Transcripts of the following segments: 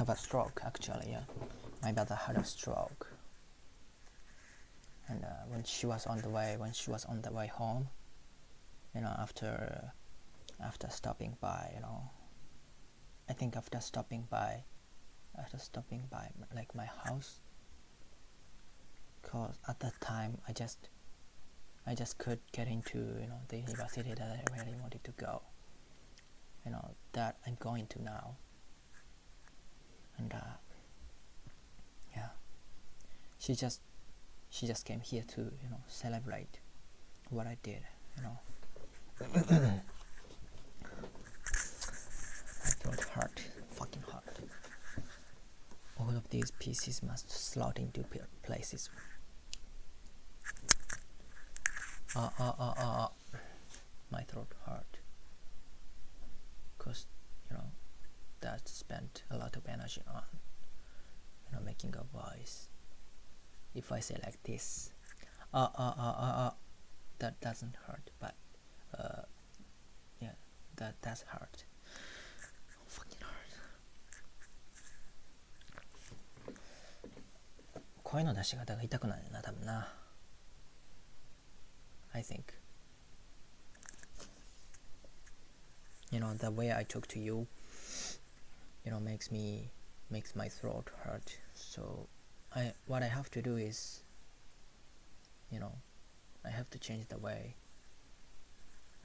have a stroke actually. Yeah, my mother had a stroke, and when she was on the way home, after stopping by, I think after stopping by like my house, cause at that time I just could get into the university that I really wanted to go, that I'm going to now, and yeah, she just came here to celebrate what I did. My throat hurt, fucking hurt. All of these pieces must slot into places. My throat hurt, cause that spent a lot of energy on making a voice. If I say like this, that doesn't hurt, but yeah, that does hurt. Fucking hurt. 声の出し方が痛くなるな、多分な。I think. The way I talk to you, makes my throat hurt. So what I have to do is, I have to change the way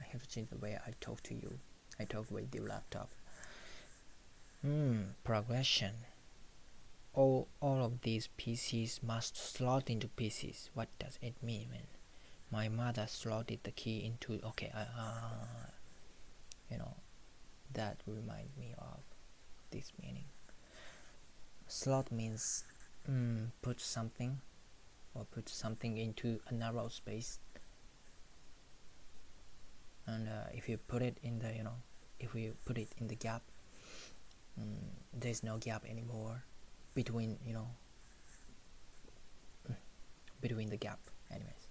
I talk to you. I talk with the laptop. Progression. All of these pieces must slot into pieces. What does it mean? My mother slotted the key into. Okay, that reminds me of this meaning. Slot means put something into a narrow space, and if you put it in the gap, there's no gap anymore between the gap. Anyways,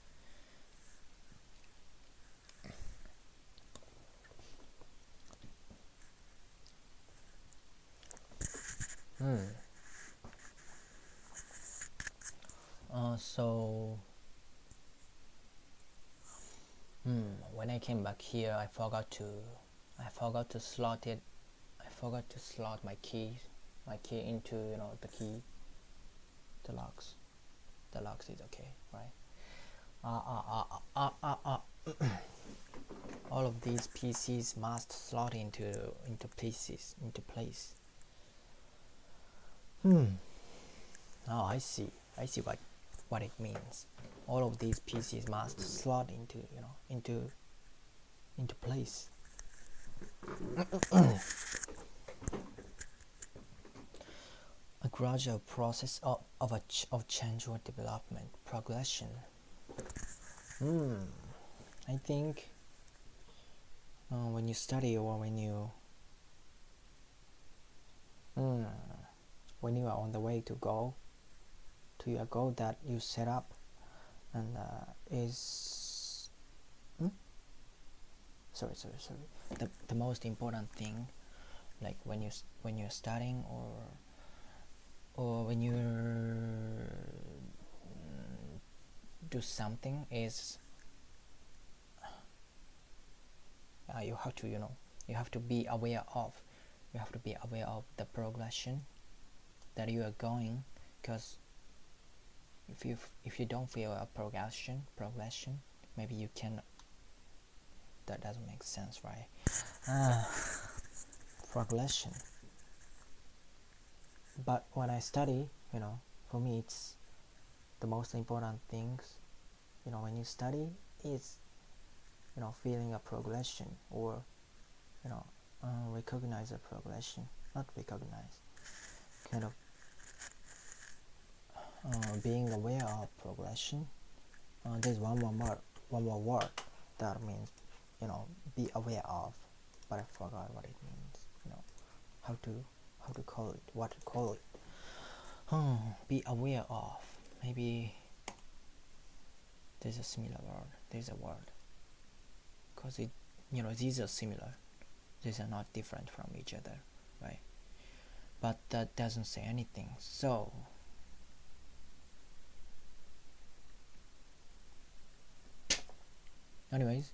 so when I came back here, I forgot to slot it. I forgot to slot my key into the locks. The locks is okay, right? All of these pieces must slot into place. Oh, I see what it means. All of these pieces must slot into place. A gradual process of change or development, progression. I think when you study or when you are on the way to your goal that you set up, and is the most important thing, like when you're studying or when you do something, is you have to be aware of the progression that you are going, because if you don't feel a progression, maybe you can. That doesn't make sense, right? Progression. But when I study, for me it's the most important things. When you study, is feeling a progression, or recognize a progression. Not recognize, kind of being aware of progression. There's one more word that means be aware of, but I forgot what it means. How to call it, what to call it. Be aware of. Maybe there's a similar word. There's a word, because these are similar. These are not different from each other, right? but that doesn't say anything. So anyways,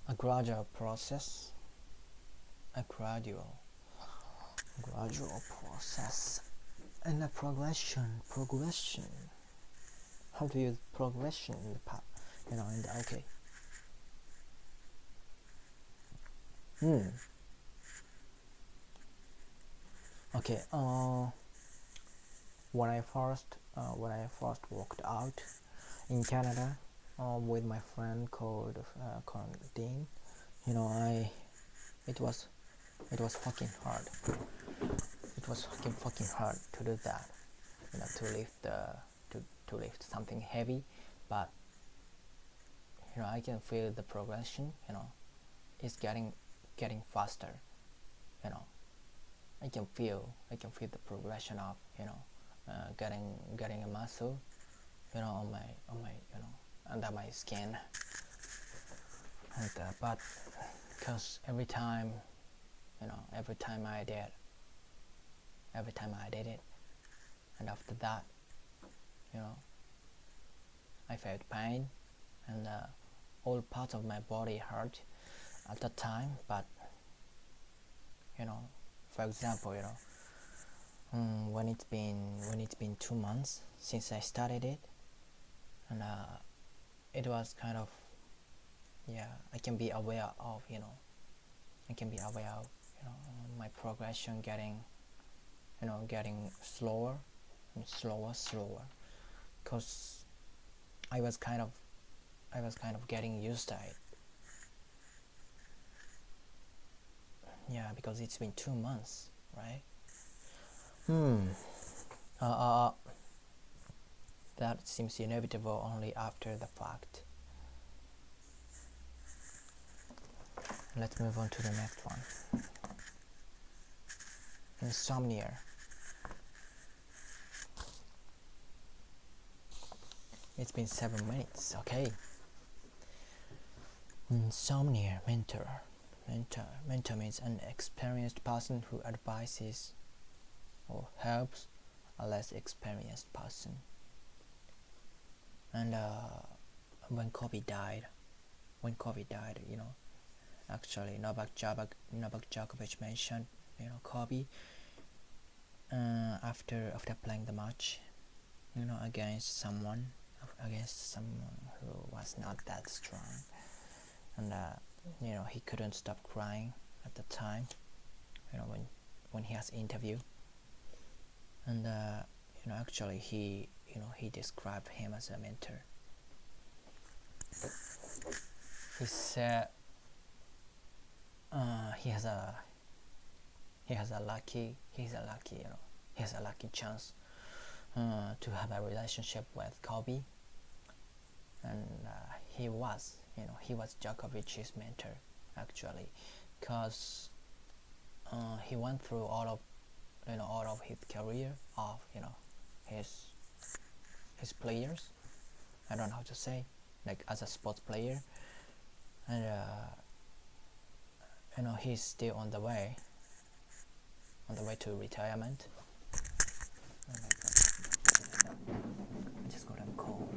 a gradual process, a gradual process, and a progression. How to use progression in the past, in the okay. Okay. When I first walked out in Canada with my friend called Dean, it was fucking hard. It was fucking hard to do that. To lift to lift something heavy, but I can feel the progression. It's getting faster. I can feel the progression of getting a muscle on my under my skin, and but because every time I did it, and after that I felt pain, and all parts of my body hurt at that time. But for example, when it's been 2 months since I started it, and it was kind of, I can be aware of my progression getting slower and slower, because I was kind of getting used to it. Because it's been 2 months, right? That seems inevitable only after the fact. Let's move on to the next one. Insomnia. It's been 7 minutes. Okay. Insomnia mentor. Mentor means an experienced person who advises or helps a less experienced person. And when Kobe died, actually Novak Djokovic mentioned Kobe after playing the match against someone who was not that strong, and he couldn't stop crying at the time when he has interview, and actually he described him as a mentor. He said he has a lucky chance to have a relationship with Kobe, and he was Djokovic's mentor actually, because he went through all of his career of his players. I don't know how to say, like as a sports player, and he's still on the way to retirement. I just got a cold.